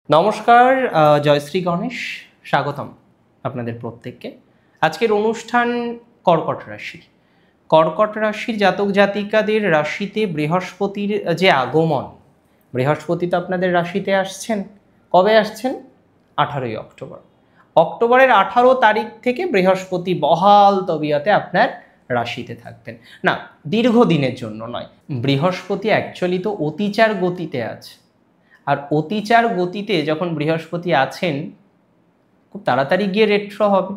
নমস্কার, জয়শ্রী গণেশ, স্বাগতম আপনাদের প্রত্যেককে। আজকের অনুষ্ঠান কর্কট রাশি। কর্কট রাশির জাতক জাতিকাদের রাশিতে বৃহস্পতির যে আগমন, বৃহস্পতি তো আপনাদের রাশিতে আসছেন। কবে আসছেন? 18ই অক্টোবর। অক্টোবরের 18 তারিখ থেকে বৃহস্পতি বহাল তবিয়তে আপনার রাশিতে থাকবেন। না, দীর্ঘদিনের জন্য নয়। বৃহস্পতি অ্যাকচুয়ালি তো অতিচার গতিতে আছে, আর অতিচার গতিতে যখন বৃহস্পতি আছেন খুব তাড়াতাড়ি গিয়ে রেট্রো হবে।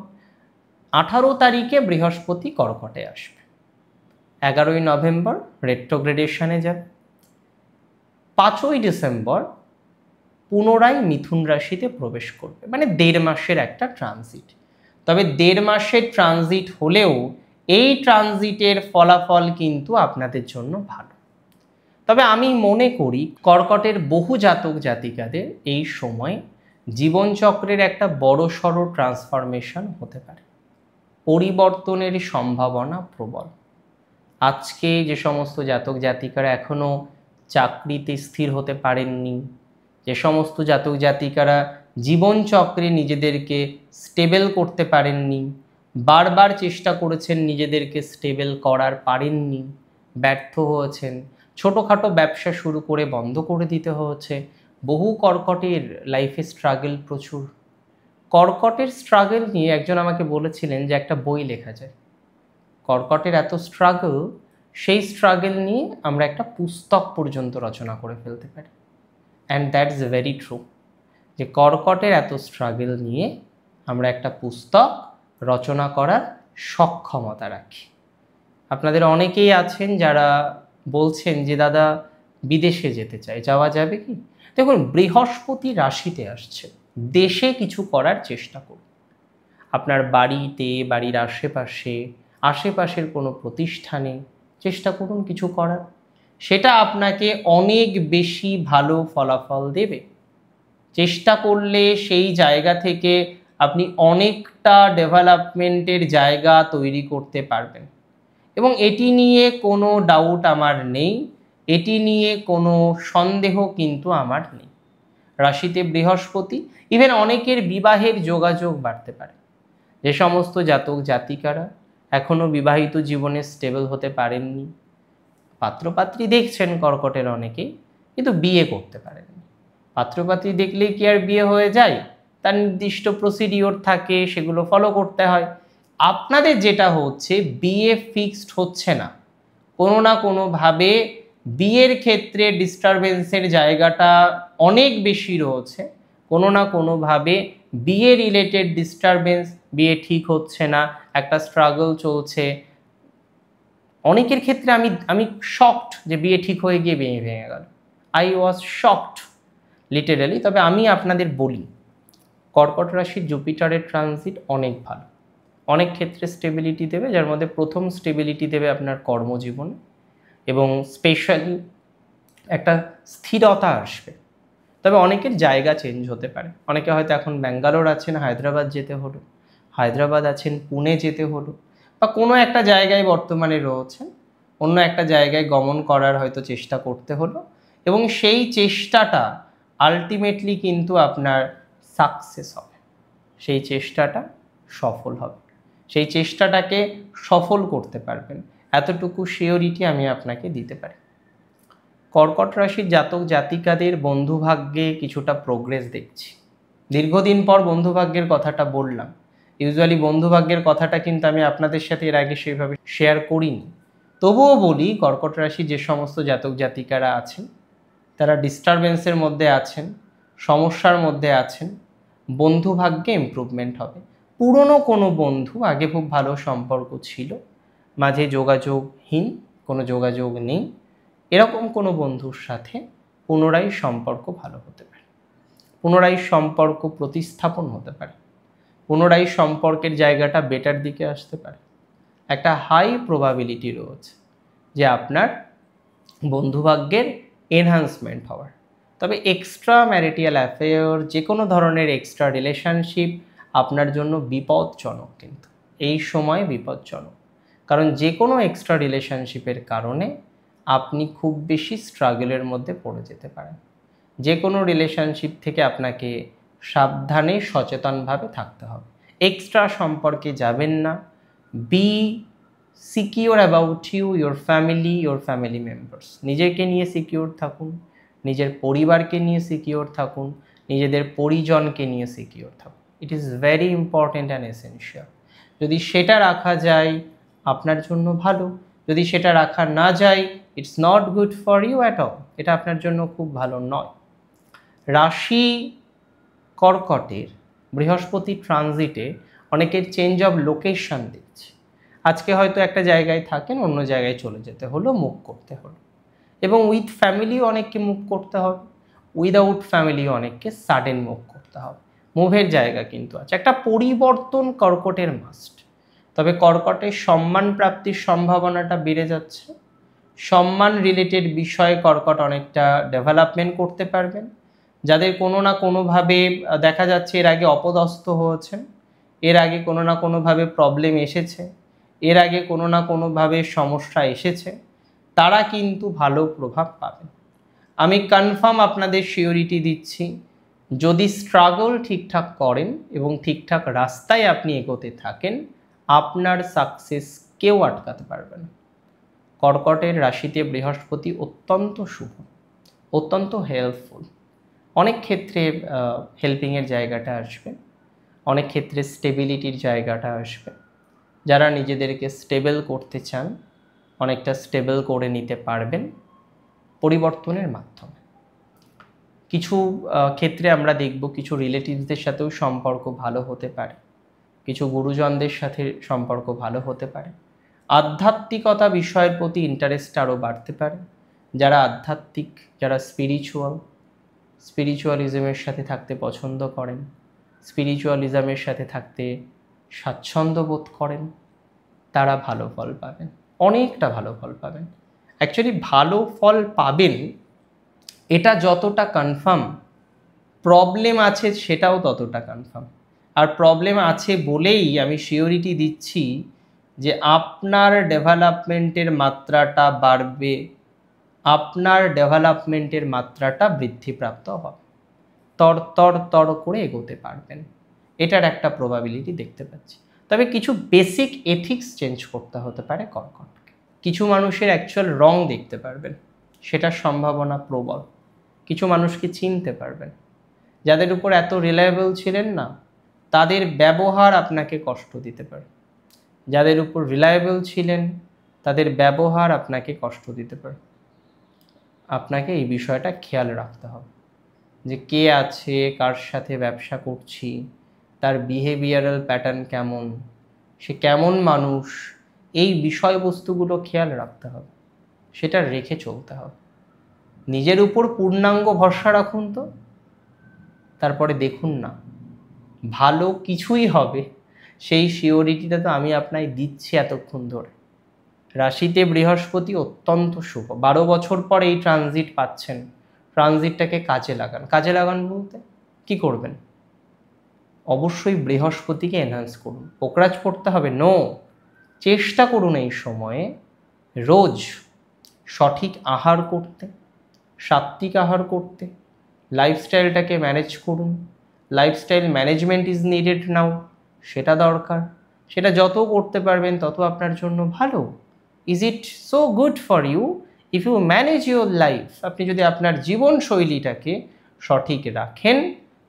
18 তারিখে বৃহস্পতি কর্কটে আসবে, 11ই নভেম্বর রেট্রোগ্রেডেশনে যাবে, 5ই ডিসেম্বর পুনরায় মিথুন রাশিতে প্রবেশ করবে। মানে 1.5 মাসের একটা ট্রানজিট। তবে 1.5 মাসের ট্রানজিট হলেও এই ট্রানজিটের ফলাফল কিন্তু আপনাদের জন্য ভালো। তবে আমি মনে করি কর্কটের বহু জাতক জাতিকাদের এই সময় জীবনচক্রের একটা বড়সড় ট্রান্সফরমেশন হতে পারে, পরিবর্তনের সম্ভাবনা প্রবল। আজকে যে সমস্ত জাতক জাতিকারা এখনও চাকরিতে স্থির হতে পারেননি, যে সমস্ত জাতক জাতিকারা জীবনচক্রে নিজেদেরকে স্টেবল করতে পারেননি, বারবার চেষ্টা করেছেন নিজেদেরকে স্টেবল করার, পারেননি, ব্যর্থ হয়েছেন, ছোটোখাটো ব্যবসা শুরু করে বন্ধ করে দিতে হয়েছে, বহু কর্কটের লাইফে স্ট্রাগল প্রচুর। কর্কটের স্ট্রাগল নিয়ে একজন আমাকে বলেছিলেন যে একটা বই লেখা যায়। কর্কটের এত স্ট্রাগল, সেই স্ট্রাগল নিয়ে আমরা একটা পুস্তক পর্যন্ত রচনা করে ফেলতে পারি। অ্যান্ড দ্যাটস ভেরি ট্রু, যে কর্কটের এত স্ট্রাগল নিয়ে আমরা একটা পুস্তক রচনা করার সক্ষমতা রাখি। আপনাদের অনেকেই আছেন যারা বলছেন যে দাদা বিদেশে যেতে চাই, যাওয়া যাবে কি? দেখুন, বৃহস্পতি রাশিতে আসছে, দেশে কিছু করার চেষ্টা করুন। আপনার বাড়িতে, বাড়ির আশেপাশে, আশেপাশের কোনো প্রতিষ্ঠানে চেষ্টা করুন কিছু করার। সেটা আপনাকে অনেক বেশি ভালো ফলাফল দেবে। চেষ্টা করলে সেই জায়গা থেকে আপনি অনেকটা ডেভেলপমেন্টের জায়গা তৈরি করতে পারবেন, এবং এটি নিয়ে কোনো ডাউট আমার নেই, এটি নিয়ে কোনো সন্দেহ কিন্তু আমার নেই। রাশিতে বৃহস্পতি, ইভেন অনেকের বিবাহের যোগাযোগ বাড়তে পারে। যে সমস্ত জাতক জাতিকারা এখনও বিবাহিত জীবনে স্টেবল হতে পারেননি, পাত্রপাত্রী দেখছেন কর্কটের অনেকেই, কিন্তু বিয়ে করতে পারেননি। পাত্রপাত্রী দেখলেই কি আর বিয়ে হয়ে যায়? তার নির্দিষ্ট প্রসিডিওর থাকে, সেগুলো ফলো করতে হয়। আপনাদের যেটা হচ্ছে, বিয়ে ফিক্সড হচ্ছে না, কোনো না কোনোভাবে বিয়ের ক্ষেত্রে ডিস্টারবেন্সের জায়গাটা অনেক বেশি রয়েছে। কোনো না কোনোভাবে বিয়ে রিলেটেড ডিস্টারবেন্স, বিয়ে ঠিক হচ্ছে না, একটা স্ট্রাগল চলছে। অনেকের ক্ষেত্রে আমি শকড যে বিয়ে ঠিক হয়ে গিয়ে বিয়ে ভেঙে গেল। I was shocked literally. তবে আমি আপনাদের বলি, কর্কট রাশির জুপিটারের ট্রানজিট অনেক ভালো, অনেক ক্ষেত্রে স্টেবিলিটি দেবে, যার মধ্যে প্রথম স্টেবিলিটি দেবে আপনার কর্মজীবনে, এবং স্পেশালি একটা স্থিরতা আসবে। তবে অনেকের জায়গা চেঞ্জ হতে পারে। অনেকে হয়তো এখন ব্যাঙ্গালোর আছেন, হায়দ্রাবাদ যেতে হলো, হায়দ্রাবাদ আছেন, পুনে যেতে হলো, বা কোনো একটা জায়গায় বর্তমানে রয়েছেন, অন্য একটা জায়গায় গমন করার হয়তো চেষ্টা করতে হলো, এবং সেই চেষ্টাটা আলটিমেটলি কিন্তু আপনার সাকসেস হবে, সেই চেষ্টাটা সফল হবে, সেই চেষ্টাটাকে সফল করতে পারবেন, এতটুকু শিওরিটি আমি আপনাকে দিতে পারি। কর্কট রাশির জাতক জাতিকাদের বন্ধুভাগ্যে কিছুটা প্রোগ্রেস দেখছি। দীর্ঘদিন পর বন্ধুভাগ্যের কথাটা বললাম। ইউজুয়ালি বন্ধুভাগ্যের কথাটা কিন্তু আমি আপনাদের সাথে এর আগে সেভাবে শেয়ার করিনি। তবুও বলি, কর্কট রাশি যে সমস্ত জাতক জাতিকারা আছেন, তারা ডিস্টারবেন্সের মধ্যে আছেন, সমস্যার মধ্যে আছেন, বন্ধুভাগ্যে ইমপ্রুভমেন্ট হবে। পুরনো কোনো বন্ধু, আগে খুব ভালো সম্পর্ক ছিল, মাঝে যোগাযোগহীন, কোনো যোগাযোগ নেই, এরকম কোনো বন্ধুর সাথে পুনরায় সম্পর্ক ভালো হতে পারে, পুনরায় সম্পর্ক প্রতিস্থাপন হতে পারে, পুনরায় সম্পর্কের জায়গাটা বেটার দিকে আসতে পারে। একটা হাই প্রবাবিলিটি রয়েছে যে আপনার বন্ধুভাগ্যের এনহান্সমেন্ট হওয়ার। তবে এক্সট্রা ম্যারিটাল অ্যাফেয়ার, যে কোনো ধরনের এক্সট্রা রিলেশনশিপ আপনার জন্য বিপজ্জনক, কিন্তু এই সময় বিপজ্জনক। কারণ যে কোনো এক্সট্রা রিলেশনশিপের কারণে আপনি খুব বেশি স্ট্রাগলের মধ্যে পড়ে যেতে পারেন। যে কোনো রিলেশনশিপ থেকে আপনাকে সাবধানে সচেতনভাবে থাকতে হবে। এক্সট্রা সম্পর্কে যাবেন না। Be secure about you, your family members. নিজেকে নিয়ে সিকিওর থাকুন, নিজের পরিবারকে নিয়ে সিকিওর থাকুন, নিজেদের পরিজনকে নিয়ে সিকিওর থাকুন। It is very important and essential. যদি সেটা রাখা যায় আপনার জন্য ভালো, যদি সেটা রাখা না যায় it's not good for you at all, এটা আপনার জন্য খুব ভালো নয়। রাশি কর্কটের বৃহস্পতি ট্রানজিটে অনেকের চেঞ্জ অফ লোকেশন দিচ্ছে। আজকে হয়তো একটা জায়গায় থাকেন, অন্য জায়গায় চলে যেতে হলো, মুভ করতে হলো, এবং উইথ ফ্যামিলিও অনেককে মুভ করতে হবে, উইদাউট ফ্যামিলিও অনেককে সাডেন মুভ করতে হবে। মুভের জায়গা কিন্তু আছে, একটা পরিবর্তন কর্কটের মাস্ট। তবে কর্কটের সম্মান প্রাপ্তির সম্ভাবনাটা বেড়ে যাচ্ছে। সম্মান রিলেটেড বিষয়ে কর্কট অনেকটা ডেভেলপমেন্ট করতে পারবেন। যাদের কোনো না কোনোভাবে দেখা যাচ্ছে এর আগে অপদস্থ হয়েছেন, এর আগে কোনো না কোনোভাবে প্রবলেম এসেছে, এর আগে কোনো না কোনোভাবে সমস্যা এসেছে, তারা কিন্তু ভালো প্রভাব পাবেন। আমি কনফার্ম আপনাদের সিওরিটি দিচ্ছি, যদি স্ট্রাগল ঠিকঠাক করেন এবং ঠিকঠাক রাস্তায় আপনি এগোতে থাকেন, আপনার সাকসেস কেউ আটকাতে পারবে না। কর্কটের রাশিতে বৃহস্পতি অত্যন্ত শুভ, অত্যন্ত হেল্পফুল। অনেক ক্ষেত্রে হেল্পিংয়ের জায়গাটা আসবে, অনেক ক্ষেত্রে স্টেবিলিটির জায়গাটা আসবে। যারা নিজেদেরকে স্টেবল করতে চান অনেকটা স্টেবল করে নিতে পারবেন পরিবর্তনের মাধ্যমে। কিছু ক্ষেত্রে আমরা দেখব কিছু রিলেটিভসদের সাথেও সম্পর্ক ভালো হতে পারে, কিছু গুরুজনদের সাথে সম্পর্ক ভালো হতে পারে। আধ্যাত্মিকতা বিষয়ের প্রতি ইন্টারেস্ট আরও বাড়তে পারে। যারা আধ্যাত্মিক, যারা স্পিরিচুয়ালিজমের সাথে থাকতে পছন্দ করেন, স্পিরিচুয়ালিজমের সাথে থাকতে স্বাচ্ছন্দ্য বোধ করেন, তারা ভালো ফল পাবেন, অনেকটা ভালো ফল পাবেন। অ্যাকচুয়ালি ভালো ফল পাবেন এটা যতটা কনফার্ম, প্রবলেম আছে সেটাও ততটা কনফার্ম। আর প্রবলেম আছে বলেই আমি সিওরিটি দিচ্ছি যে আপনার ডেভেলপমেন্টের মাত্রাটা বাড়বে, আপনার ডেভেলপমেন্টের মাত্রাটা বৃদ্ধিপ্রাপ্ত হবে, তর করে এগোতে পারবেন, এটার একটা প্রবাবিলিটি দেখতে পাচ্ছি। তবে কিছু বেসিক এথিক্স চেঞ্জ করতে হতে পারে কর্কটকে। কিছু মানুষের অ্যাকচুয়াল রং দেখতে পারবেন, সেটার সম্ভাবনা প্রবল। কিছু মানুষকে চিনতে পারবেন, যাদের উপর এত রিলায়েবল ছিলেন না তাদের ব্যবহার আপনাকে কষ্ট দিতে পারে। যাদের উপর রিলায়েবল ছিলেন তাদের ব্যবহার আপনাকে কষ্ট দিতে পারে। আপনাকে এই বিষয়টা খেয়াল রাখতে হবে যে কে আছে, কার সাথে ব্যবসা করছি, তার বিহেভিয়ারাল প্যাটার্ন কেমন, সে কেমন মানুষ, এই বিষয়বস্তুগুলো খেয়াল রাখতে হবে, সেটা রেখে চলতে হবে। নিজের উপর পূর্ণাঙ্গ ভরসা রাখুন তো, তারপরে দেখুন না ভালো কিছুই হবে, সেই সিওরিটিটা তো আমি আপনাকে দিচ্ছি এতক্ষণ ধরে। রাশিতে বৃহস্পতি অত্যন্ত শুভ, 12 বছর পর এই ট্রানজিট পাচ্ছেন, ট্রানজিটটাকে কাজে লাগান। কাজে লাগান বলতে কি করবেন? অবশ্যই বৃহস্পতিকে এনহান্স করুন। পোকরাজ পড়তে হবে নো, চেষ্টা করুন এই সময়ে রোজ সঠিক আহার করতে, সাত্ত্বিক আহার করতে, লাইফস্টাইলটাকে ম্যানেজ করুন। লাইফস্টাইল ম্যানেজমেন্ট ইজ নিডেড নাও, সেটা দরকার। সেটা যত করতে পারবেন তত আপনার জন্য ভালো। Is it so good for you if you manage your life? আপনি যদি আপনার জীবনশৈলীটাকে সঠিক রাখেন,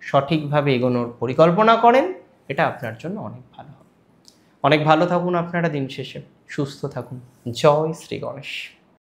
সঠিকভাবে এগোনোর পরিকল্পনা করেন, এটা আপনার জন্য অনেক ভালো হবে। অনেক ভালো থাকুন আপনারা দিন শেষে, সুস্থ থাকুন। জয় শ্রী গণেশ।